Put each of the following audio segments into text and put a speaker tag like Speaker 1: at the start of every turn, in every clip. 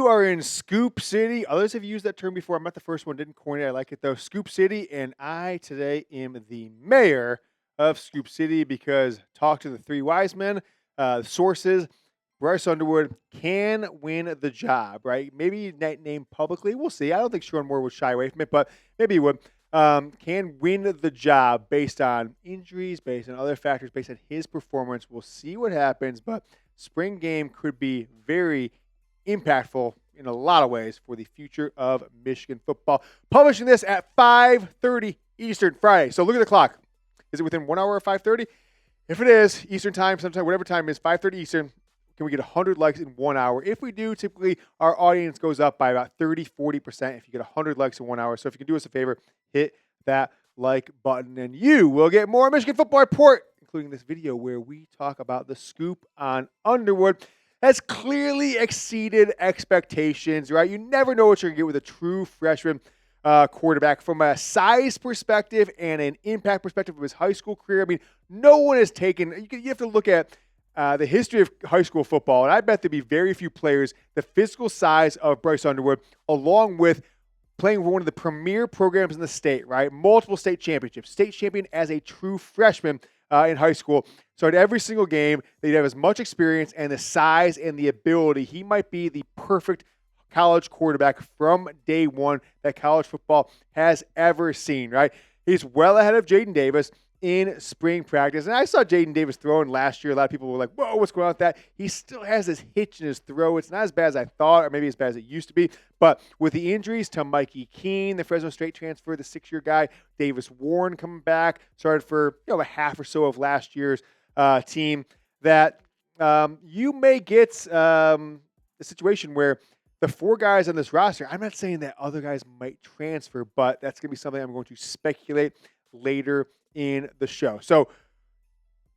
Speaker 1: You are in Scoop City. Others have used that term before. I'm not the first one. Didn't coin it. I like it though. Scoop City, and I today am the mayor of Scoop City because talk to the three wise men. Sources: Bryce Underwood can win the job. Right? Maybe not named publicly. We'll see. I don't think Sherrone Moore would shy away from it, but maybe he would. Can win the job based on injuries, based on other factors, based on his performance. We'll see what happens, but spring game could be very impactful in a lot of ways for the future of Michigan football. Publishing this at 5:30 Eastern Friday. So look at the clock. Is it within 1 hour of 5:30? If it is, Eastern time, sometime, whatever time it is, 5:30 Eastern, can we get 100 likes in 1 hour? If we do, typically our audience goes up by about 30-40% if you get 100 likes in 1 hour. So if you can do us a favor, hit that like button and you will get more Michigan Football Report, including this video where we talk about the scoop on Underwood. Has clearly exceeded expectations, right? You never know what you're going to get with a true freshman quarterback from a size perspective and an impact perspective of his high school career. I mean, no one has taken – you have to look at the history of high school football, and I bet there'd be very few players the physical size of Bryce Underwood, along with playing for one of the premier programs in the state, right? Multiple state championships, state champion as a true freshman in high school. So at every single game, they'd have as much experience and the size and the ability. He might be the perfect college quarterback from day one that college football has ever seen, right? He's well ahead of Jadyn Davis in spring practice. And I saw Jadyn Davis throwing last year. A lot of people were like, whoa, what's going on with that? He still has this hitch in his throw. It's not as bad as I thought, or maybe as bad as it used to be. But with the injuries to Mikey Keene, the Fresno State transfer, the 6-year guy, Davis Warren coming back, started for a half or so of last year's team, that you may get a situation where the 4 guys on this roster, I'm not saying that other guys might transfer, but that's going to be something I'm going to speculate later in the show. So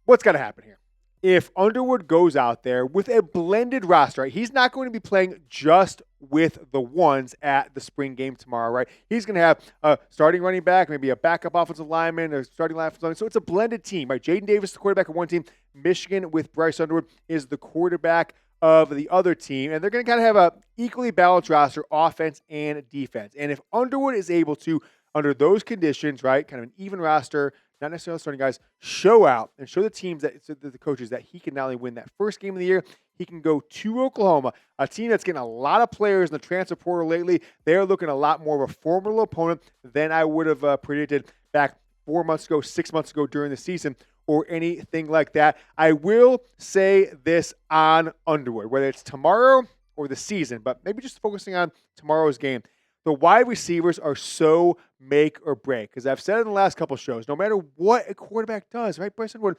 Speaker 1: what's got to happen here? If Underwood goes out there with a blended roster, right, he's not going to be playing just with the ones at the spring game tomorrow, right? He's going to have a starting running back, maybe a backup offensive lineman, or starting offensive lineman. So it's a blended team, right? Jadyn Davis, the quarterback of one team. Michigan with Bryce Underwood is the quarterback of the other team. And they're going to kind of have a equally balanced roster, offense and defense. And if Underwood is able to, under those conditions, right, kind of an even roster, not necessarily starting guys, show out and show the teams, that the coaches, that he can not only win that first game of the year, he can go to Oklahoma, a team that's getting a lot of players in the transfer portal lately. They're looking a lot more of a formidable opponent than I would have predicted back 4 months ago, 6 months ago during the season, or anything like that. I will say this on Underwood, whether it's tomorrow or the season, but maybe just focusing on tomorrow's game. The wide receivers are so make or break. Because I've said it in the last couple of shows, no matter what a quarterback does, right, Bryce Underwood,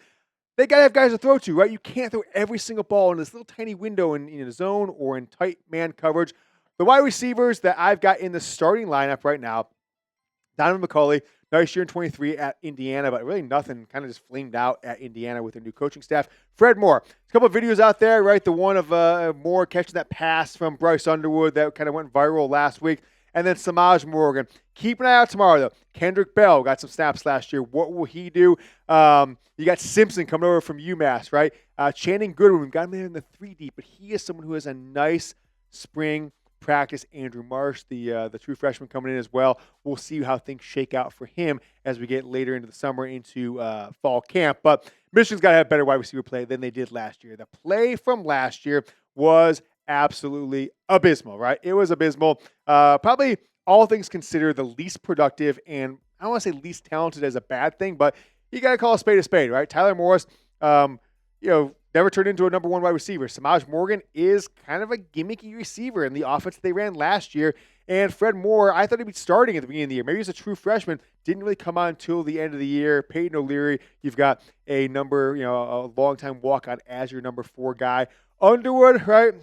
Speaker 1: they got to have guys to throw to, right? You can't throw every single ball in this little tiny window in a zone or in tight man coverage. The wide receivers that I've got in the starting lineup right now, Donovan McCulley, nice year in 23 at Indiana, but really nothing, kind of just flamed out at Indiana with their new coaching staff. Fred Moore, a couple of videos out there, right? The one of Moore catching that pass from Bryce Underwood that kind of went viral last week. And then Samaj Morgan. Keep an eye out tomorrow, though. Kendrick Bell got some snaps last year. What will he do? You got Simpson coming over from UMass, right? Channing Goodwin, we got him there in the 3 deep, but he is someone who has a nice spring practice. Andrew Marsh, the true freshman, coming in as well. We'll see how things shake out for him as we get later into the summer, into fall camp. But Michigan's got to have better wide receiver play than they did last year. The play from last year was absolutely abysmal, right? It was abysmal. Probably, all things considered, the least productive, and I don't want to say least talented as a bad thing, but you got to call a spade, right? Tyler Morris, never turned into a number 1 wide receiver. Samaj Morgan is kind of a gimmicky receiver in the offense that they ran last year. And Fred Moore, I thought he'd be starting at the beginning of the year. Maybe he's a true freshman. Didn't really come on until the end of the year. Peyton O'Leary, you've got a long-time walk-on as your number 4 guy. Underwood, right?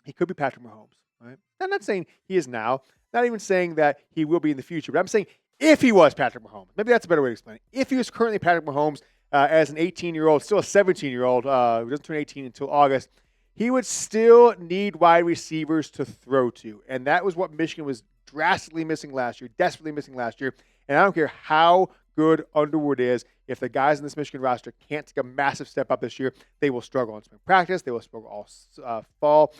Speaker 1: He could be Patrick Mahomes, right? I'm not saying he is now. Not even saying that he will be in the future. But I'm saying if he was Patrick Mahomes, maybe that's a better way to explain it. If he was currently Patrick Mahomes as an 18-year-old, still a 17-year-old, who doesn't turn 18 until August, he would still need wide receivers to throw to. And that was what Michigan was drastically missing last year, desperately missing last year. And I don't care how good Underwood is, if the guys in this Michigan roster can't take a massive step up this year, they will struggle in spring practice. They will struggle all fall.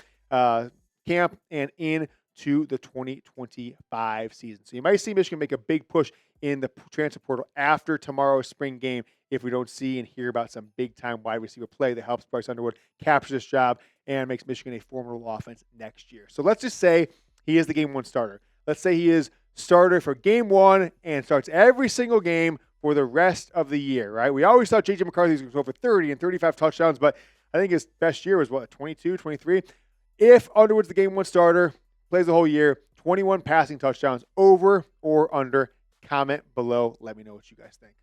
Speaker 1: camp and into the 2025 season. So you might see Michigan make a big push in the transfer portal after tomorrow's spring game if we don't see and hear about some big-time wide receiver play that helps Bryce Underwood capture this job and makes Michigan a formidable offense next year. So let's just say he is the game one starter. Let's say he is starter for game one and starts every single game for the rest of the year, right? We always thought J.J. McCarthy was going to go for 30 and 35 touchdowns, but I think his best year was, 22, 23? If Underwood's the game one starter, plays the whole year, 21 passing touchdowns, over or under, comment below. Let me know what you guys think.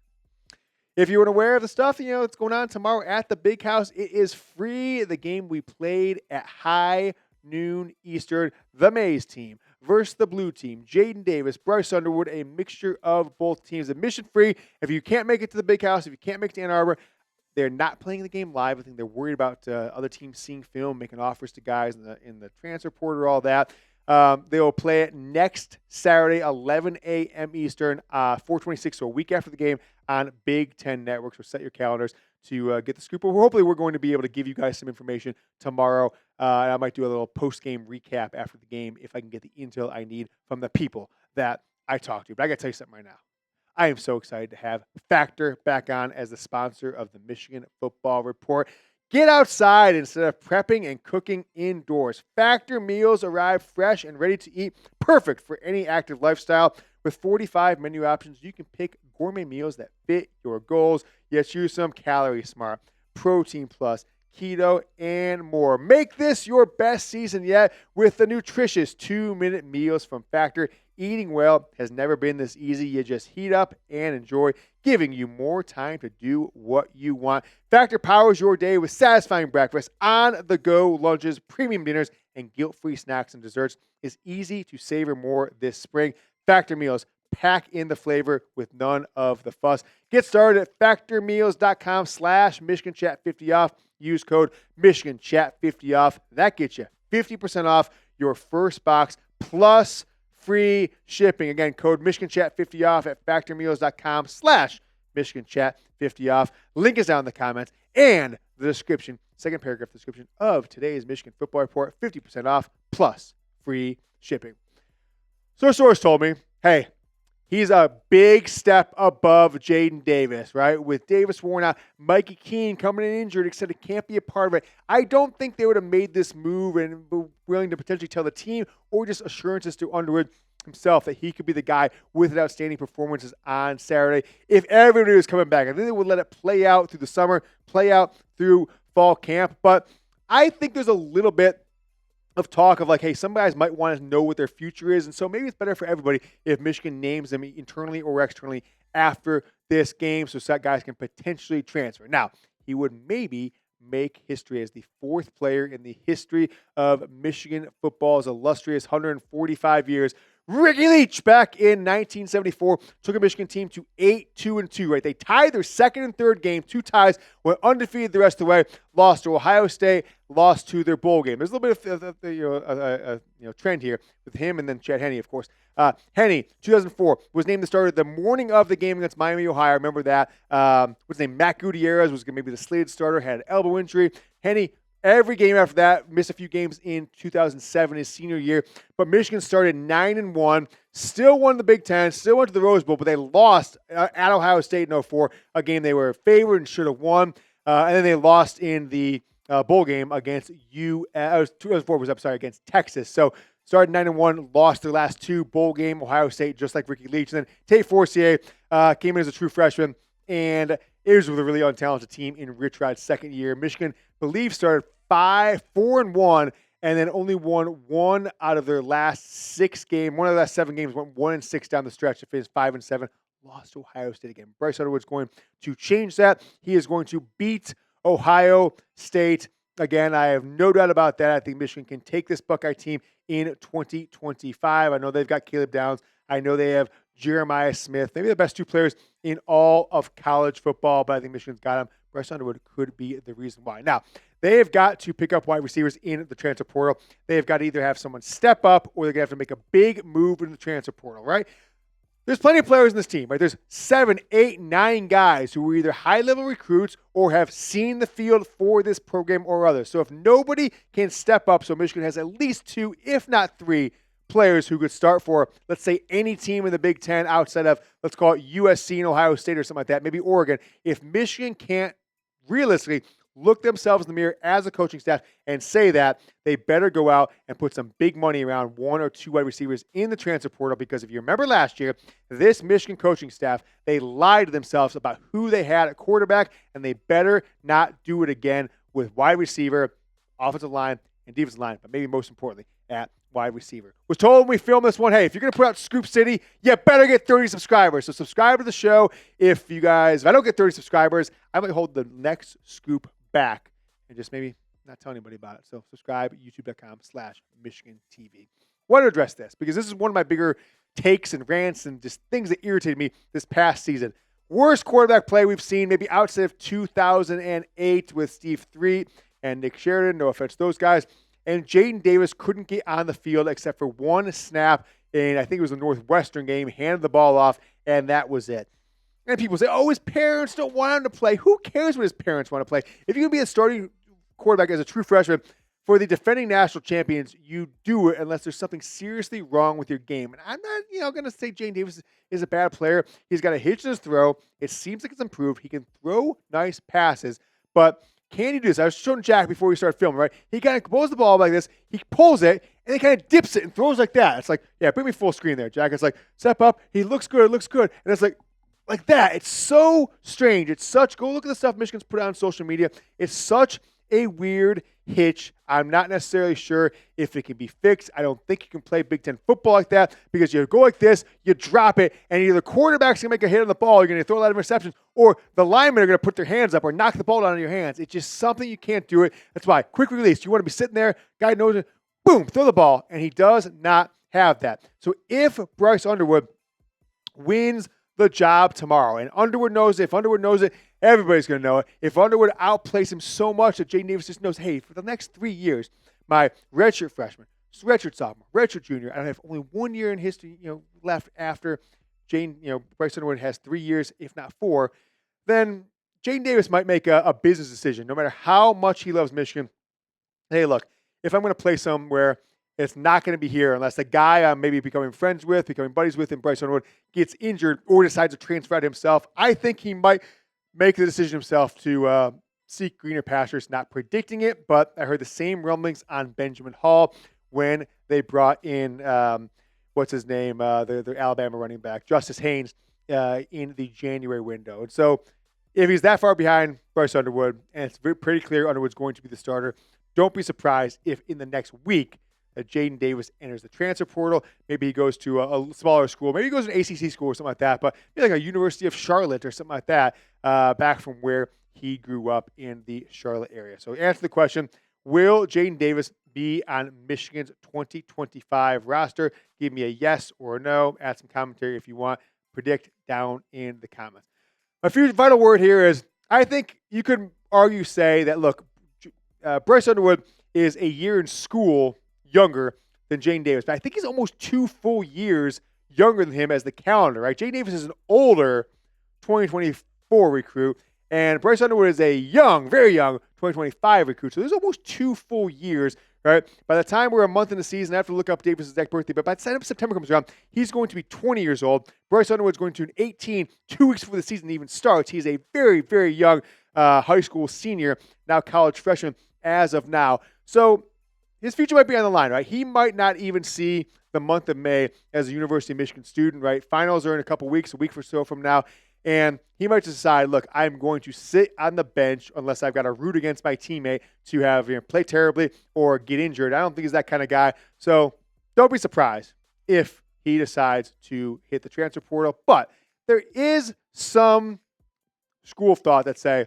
Speaker 1: If you weren't aware of the stuff, that's going on tomorrow at the Big House, it is free. The game we played at high noon Eastern, the Maize team versus the Blue team. Jadyn Davis, Bryce Underwood, a mixture of both teams. Admission free. If you can't make it to the Big House, if you can't make it to Ann Arbor, they're not playing the game live. I think they're worried about other teams seeing film, making offers to guys in the transfer portal, all that. They will play it next Saturday, 11 a.m. Eastern, 4:26, so a week after the game on Big Ten Network. So set your calendars to get the scoop. But hopefully we're going to be able to give you guys some information tomorrow. And I might do a little post-game recap after the game if I can get the intel I need from the people that I talked to. But I got to tell you something right now. I am so excited to have Factor back on as the sponsor of the Michigan Football Report. Get outside instead of prepping and cooking indoors. Factor meals arrive fresh and ready to eat, perfect for any active lifestyle. With 45 menu options, you can pick gourmet meals that fit your goals, yet choose some Calorie Smart, Protein Plus, Keto, and more. Make this your best season yet with the nutritious 2-minute meals from Factor. Eating well has never been this easy. You just heat up and enjoy, giving you more time to do what you want. Factor powers your day with satisfying breakfast, on-the-go lunches, premium dinners, and guilt-free snacks and desserts. It's easy to savor more this spring. Factor meals pack in the flavor with none of the fuss. Get started at factormeals.com/MichiganChat50 off. Use code MichiganChat50 off. That gets you 50% off your first box plus free shipping. Again, code MichiganChat50 off at factormeals.com/MichiganChat50 off. Link is down in the comments and the description, second paragraph description of today's Michigan Football Report. 50% off plus free shipping. So a source told me, hey, he's a big step above Jadyn Davis, right? With Davis worn out, Mikey Keene coming in injured, except can't be a part of it. I don't think they would have made this move and were willing to potentially tell the team or just assurances to Underwood himself that he could be the guy with outstanding performances on Saturday. If everybody was coming back, I think they would let it play out through the summer, play out through fall camp. But I think there's a little bit of talk of like, hey, some guys might want to know what their future is. And so maybe it's better for everybody if Michigan names them internally or externally after this game so that guys can potentially transfer. Now, he would maybe make history as the fourth player in the history of Michigan football's illustrious 145 years. Ricky Leach back in 1974 took a Michigan team to 8-2-2, right? They tied their second and third game, 2 ties, went undefeated the rest of the way, lost to Ohio State, lost to their bowl game. There's a little bit of trend here with him and then Chad Henne, of course. Henne, 2004, was named the starter the morning of the game against Miami, Ohio. Remember that. What's his name? Matt Gutierrez was maybe the slated starter, had an elbow injury. Henne, every game after that, missed a few games in 2007, his senior year. But Michigan started 9-1, still won the Big Ten, still went to the Rose Bowl, but they lost at Ohio State in 2004, a game they were favored and should have won. And then they lost in the bowl game against 2004 was against Texas. So started 9-1, lost their last 2 bowl game, Ohio State, just like Ricky Leach. And then Tate Forcier came in as a true freshman, and it was with a really untalented team in Rich Rod's second year. Michigan, I believe, started 4-1, and then only won 1 out of their last 6 games. One of the last 7 games went 1-6 down the stretch to finish 5-7. Lost to Ohio State again. Bryce Underwood's going to change that. He is going to beat Ohio State again. I have no doubt about that. I think Michigan can take this Buckeye team in 2025. I know they've got Caleb Downs. I know they have Jeremiah Smith, maybe the best 2 players in all of college football, but I think Michigan's got them. Bryce Underwood could be the reason why. Now, they have got to pick up wide receivers in the transfer portal. They have got to either have someone step up or they're going to have to make a big move in the transfer portal, right? there's plenty of players in this team, right? There's 7, 8, 9 guys who are either high-level recruits or have seen the field for this program or others. So if nobody can step up, so Michigan has at least 2, if not 3, players who could start for, let's say, any team in the Big Ten outside of, let's call it USC and Ohio State or something like that, maybe Oregon. If Michigan can't realistically look themselves in the mirror as a coaching staff and say that, they better go out and put some big money around 1 or 2 wide receivers in the transfer portal, because if you remember last year, this Michigan coaching staff, they lied to themselves about who they had at quarterback, and they better not do it again with wide receiver, offensive line, and defensive line, but maybe most importantly, at wide receiver. Was told when we filmed this one, hey, if you're going to put out Scoop City, you better get 30 subscribers. So subscribe to the show. If I don't get 30 subscribers, I might hold the next scoop back and just maybe not tell anybody about it. So subscribe at youtube.com/Michigan TV. Want to address this because this is one of my bigger takes and rants and just things that irritated me this past season. Worst quarterback play we've seen, maybe outside of 2008 with Steve Threet and Nick Sheridan. No offense to those guys. And Jadyn Davis couldn't get on the field except for one snap in, I think it was the Northwestern game, handed the ball off, and that was it. And people say, oh, his parents don't want him to play. Who cares what his parents want to play? If you're going to be a starting quarterback as a true freshman for the defending national champions, you do it unless there's something seriously wrong with your game. And I'm not, going to say Jadyn Davis is a bad player. He's got a hitch in his throw. It seems like it's improved. He can throw nice passes, but can he do this? I was showing Jack before we started filming, right? He kind of pulls the ball like this. He pulls it, and he kind of dips it and throws like that. It's like, yeah, bring me full screen there, Jack. It's like, step up. He looks good. It looks good. And it's like that. It's so strange. It's such, go look at the stuff Michigan's put out on social media. It's such a weird hitch. I'm not necessarily sure if it can be fixed. I don't think you can play Big Ten football like that because you go like this, you drop it, and either the quarterback's going to make a hit on the ball, you're going to throw a lot of interceptions, or the linemen are going to put their hands up or knock the ball down in your hands. It's just something you can't do it. That's why, quick release. You want to be sitting there, guy knows it, boom, throw the ball, and he does not have that. So if Bryce Underwood wins the job tomorrow, and Underwood knows it, if Underwood knows it, everybody's going to know it. If Underwood outplays him so much that Jadyn Davis just knows, hey, for the next 3 years, my redshirt freshman, redshirt sophomore, redshirt junior, I have only 1 year in history, left after Bryce Underwood has 3 years, if not 4, then Jadyn Davis might make a business decision, no matter how much he loves Michigan. Hey, look, if I'm going to play somewhere, it's not going to be here unless the guy I'm maybe becoming friends with, becoming buddies with, and Bryce Underwood gets injured or decides to transfer out himself. I think he might make the decision himself to seek greener pastures, not predicting it, but I heard the same rumblings on Benjamin Hall when they brought in, what's his name, the Alabama running back, Justice Haynes, in the January window. And so if he's that far behind Bryce Underwood, and it's pretty clear Underwood's going to be the starter, don't be surprised if in the next week that Jadyn Davis enters the transfer portal. Maybe he goes to a smaller school. Maybe he goes to an ACC school or something like that, but maybe like a University of Charlotte or something like that, back from where he grew up in the Charlotte area. So answer the question, will Jadyn Davis be on Michigan's 2025 roster? Give me a yes or a no. Add some commentary if you want. Predict down in the comments. My final word here is I think you could say that, look, Bryce Underwood is a year in school younger than Jadyn Davis, but I think he's almost 2 full years younger than him as the calendar, right? Jadyn Davis is an older 2024 recruit, and Bryce Underwood is a young, very young 2025 recruit. So there's almost 2 full years, right? By the time we're a month in the season, I have to look up Davis' exact birthday, but by the time September comes around, he's going to be 20 years old. Bryce Underwood's going to be 18, 2 weeks before the season even starts. He's a very, very young high school senior, now college freshman as of now. So his future might be on the line, right? He might not even see the month of May as a University of Michigan student, right? Finals are in a couple weeks, a week or so from now. And he might decide, look, I'm going to sit on the bench unless I've got to root against my teammate to have play terribly or get injured. I don't think he's that kind of guy. So don't be surprised if he decides to hit the transfer portal. But there is some school of thought that say,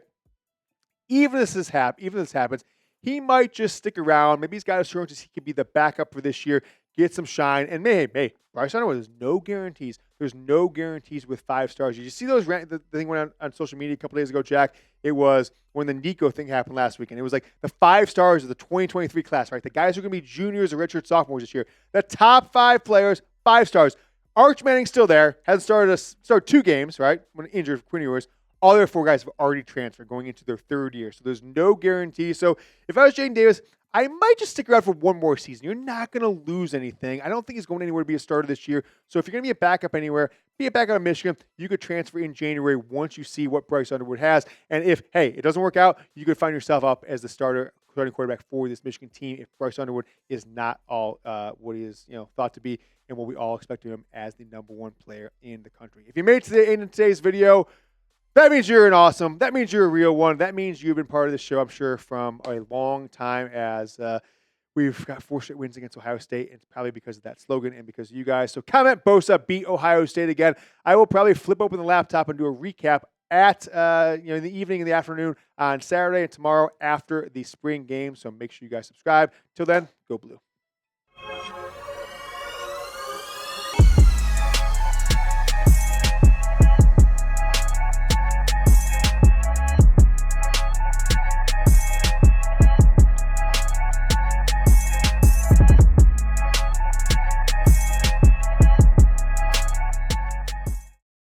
Speaker 1: even if this happens, he might just stick around. Maybe he's got assurances he could be the backup for this year, get some shine. And hey, Bryce Underwood, there's no guarantees. There's no guarantees with 5 stars. Did you see those? The thing went on social media a couple days ago, Jack. It was when the Nico thing happened last weekend. It was like the 5 stars of the 2023 class, right? The guys who are going to be juniors or redshirt sophomores this year. The top 5 players, 5 stars. Arch Manning's still there. Hasn't started 2 games, right? When injured, Quinn Ewers. All their 4 guys have already transferred, going into their 3rd year. So there's no guarantee. So if I was Jadyn Davis, I might just stick around for one more season. You're not going to lose anything. I don't think he's going anywhere to be a starter this year. So if you're going to be a backup anywhere, be a backup in Michigan. You could transfer in January once you see what Bryce Underwood has. And if, hey, it doesn't work out, you could find yourself up as the starting quarterback for this Michigan team if Bryce Underwood is not all what he is thought to be and what we all expect of him as the number 1 player in the country. If you made it to the end of today's video, that means you're an awesome. That means you're a real one. That means you've been part of the show, I'm sure, from a long time as we've got 4 straight wins against Ohio State. And it's probably because of that slogan and because of you guys. So comment Bosa beat Ohio State again. I will probably flip open the laptop and do a recap at in the evening and the afternoon on Saturday and tomorrow after the spring game. So make sure you guys subscribe. Till then, go Blue.